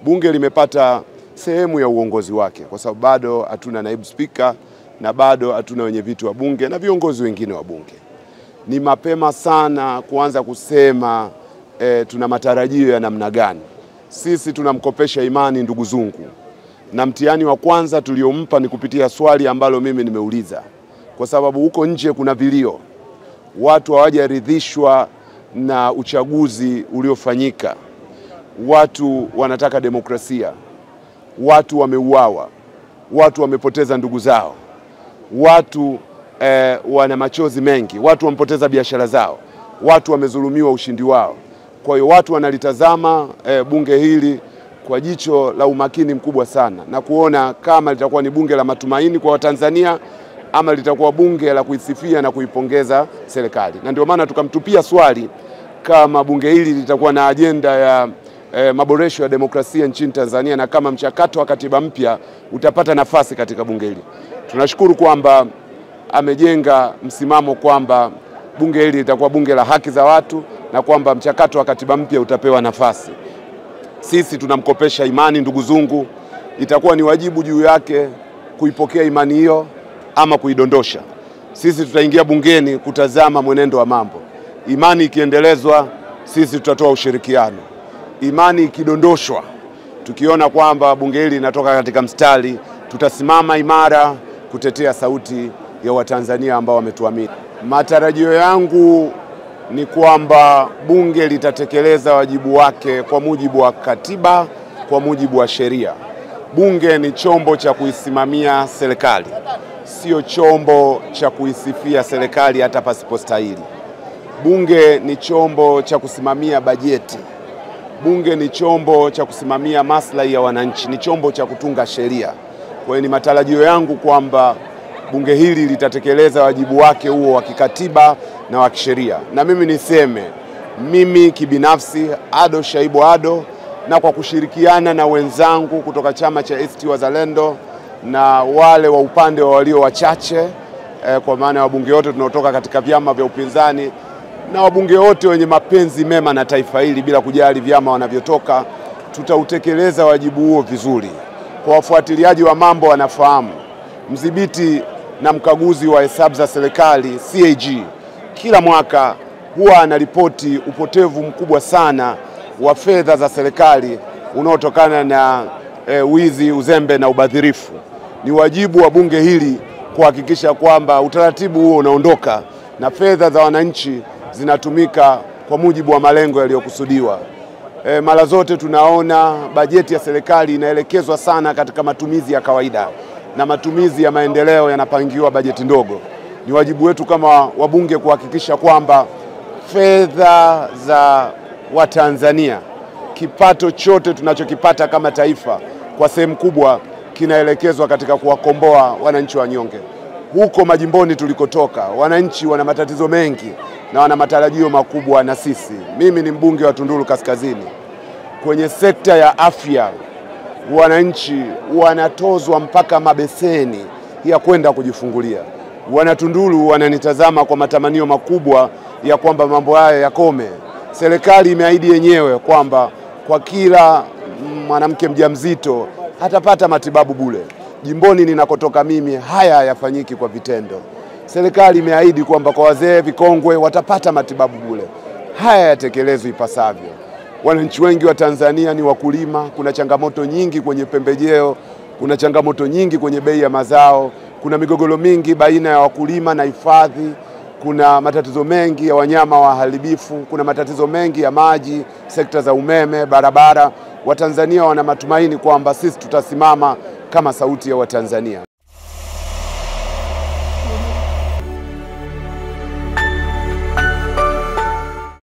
bunge limepata sehemu ya uongozi wake, kwa sababu bado hatuna naibu spika na bado hatuna wenyeviti wa bunge na viongozi wengine wa bunge. Ni mapema sana kuanza kusema tuna matarajio ya namna gani. Sisi tunamkopesha imani ndugu zungu, na mtihani wa kwanza tuliompa ni kupitia swali ambalo mimi nimeuliza, kwa sababu huko nje kuna vilio, watu hawajaridhishwa na uchaguzi uliofanyika, watu wanataka demokrasia, watu wameuawa, watu wamepoteza ndugu zao, watu wana machozi mengi, watu wamepoteza biashara zao, watu wamezulumiwa ushindi wao. Kwa hiyo watu wanalitazama bunge hili kwa jicho la umakini mkubwa sana, na kuona kama litakuwa ni bunge la matumaini kwa Watanzania ama litakuwa bunge la kuisifia na kuipongeza serikali. Na ndio maana tukamtupia swali kama bunge hili litakuwa na ajenda ya maboresho ya demokrasia nchini Tanzania, na kama mchakato wa katiba mpya utapata nafasi katika bunge hili. Tunashukuru kwamba amejenga msimamo kwamba bunge hili litakuwa bunge la haki za watu na kwamba mchakato wa katiba mpya utapewa nafasi. Sisi tunamkopesha imani ndugu zungu, itakuwa ni wajibu juu yake kuipokea imani hiyo ama kuidondosha. Sisi tutaingia bungeni kutazama mwenendo wa mambo. Imani ikiendelezwa, sisi tutatoa ushirikiano. Imani ikidondoshwa, tukiona kwamba bunge hili linatoka katika mstari, tutasimama imara kutetea sauti ya Watanzania ambao wametuamini. Matarajio yangu ni kwamba bunge litatekeleza wajibu wake kwa mujibu wa katiba, kwa mujibu wa sheria. Bunge ni chombo cha kuisimamia serikali, sio chombo cha kuisifia serikali hata pasipostahili. Bunge ni chombo cha kusimamia bajeti. Bunge ni chombo cha kusimamia maslahi ya wananchi, ni chombo cha kutunga sheria. Kwa hiyo ni matarajio yangu kwamba bunge hili litatekeleza wajibu wake huo wa kikatiba na wa kisheria. Na mimi niseme, mimi kibinafsi Ado Shaibu Ado, na kwa kushirikiana na wenzangu kutoka chama cha ACT Wazalendo na wale wa upande wa walio wachache, kwa maana wabunge wote tunaotoka katika vyama vya upinzani na wabunge wote wenye mapenzi mema na taifa hili bila kujali vyama wanavyotoka, tutautekeleza wajibu huo vizuri. Kwa wafuatiliaji wa mambo wanafahamu, mdhibiti na mkaguzi wa hesabu za serikali CAG kila mwaka huwa anaripoti upotevu mkubwa sana wa fedha za serikali unaotokana na wizi, uzembe na ubadhirifu. Ni wajibu wa bunge hili kuhakikisha kwamba utaratibu huo unaondoka na fedha za wananchi zinatumika kwa mujibu wa malengo yaliyokusudiwa. Mara zote tunaona bajeti ya serikali inaelekezwa sana katika matumizi ya kawaida na matumizi ya maendeleo yanapangiwa bajeti ndogo. Ni wajibu wetu kama wabunge kuhakikisha kwamba fedha za Watanzania, kipato chote tunachokipata kama taifa, kwa sehemu kubwa kinaelekezwa katika kuwakomboa wananchi wanyonge. Huko majimboni tulikotoka, wananchi wana matatizo mengi na wana matarajio makubwa na sisi. Mimi ni mbunge wa Tunduru Kaskazini. Kwenye sekta ya afya, wananchi wanatozwa mpaka mabeseni ya kwenda kujifungulia. Wanatunduru wananitazama kwa matamanio makubwa ya kwamba mambo haya yakome. Serikali imeahidi yenyewe kwamba kwa kila mwanamke mjamzito atapata matibabu bure. Jimboni ninakotoka mimi haya hayafanyiki kwa vitendo. Serikali imeahidi kwamba kwa wazee vikongwe watapata matibabu bure. Haya yatekelezwe ipasavyo. Wananchi wengi wa Tanzania ni wakulima, kuna changamoto nyingi kwenye pembejeo, kuna changamoto nyingi kwenye bei ya mazao, kuna migogoro mingi baina ya wakulima na hifadhi, kuna matatizo mengi ya wanyama waharibifu, kuna matatizo mengi ya maji, sekta za umeme, barabara. Watanzania wana matumaini kwamba sisi tutasimama kama sauti ya Watanzania.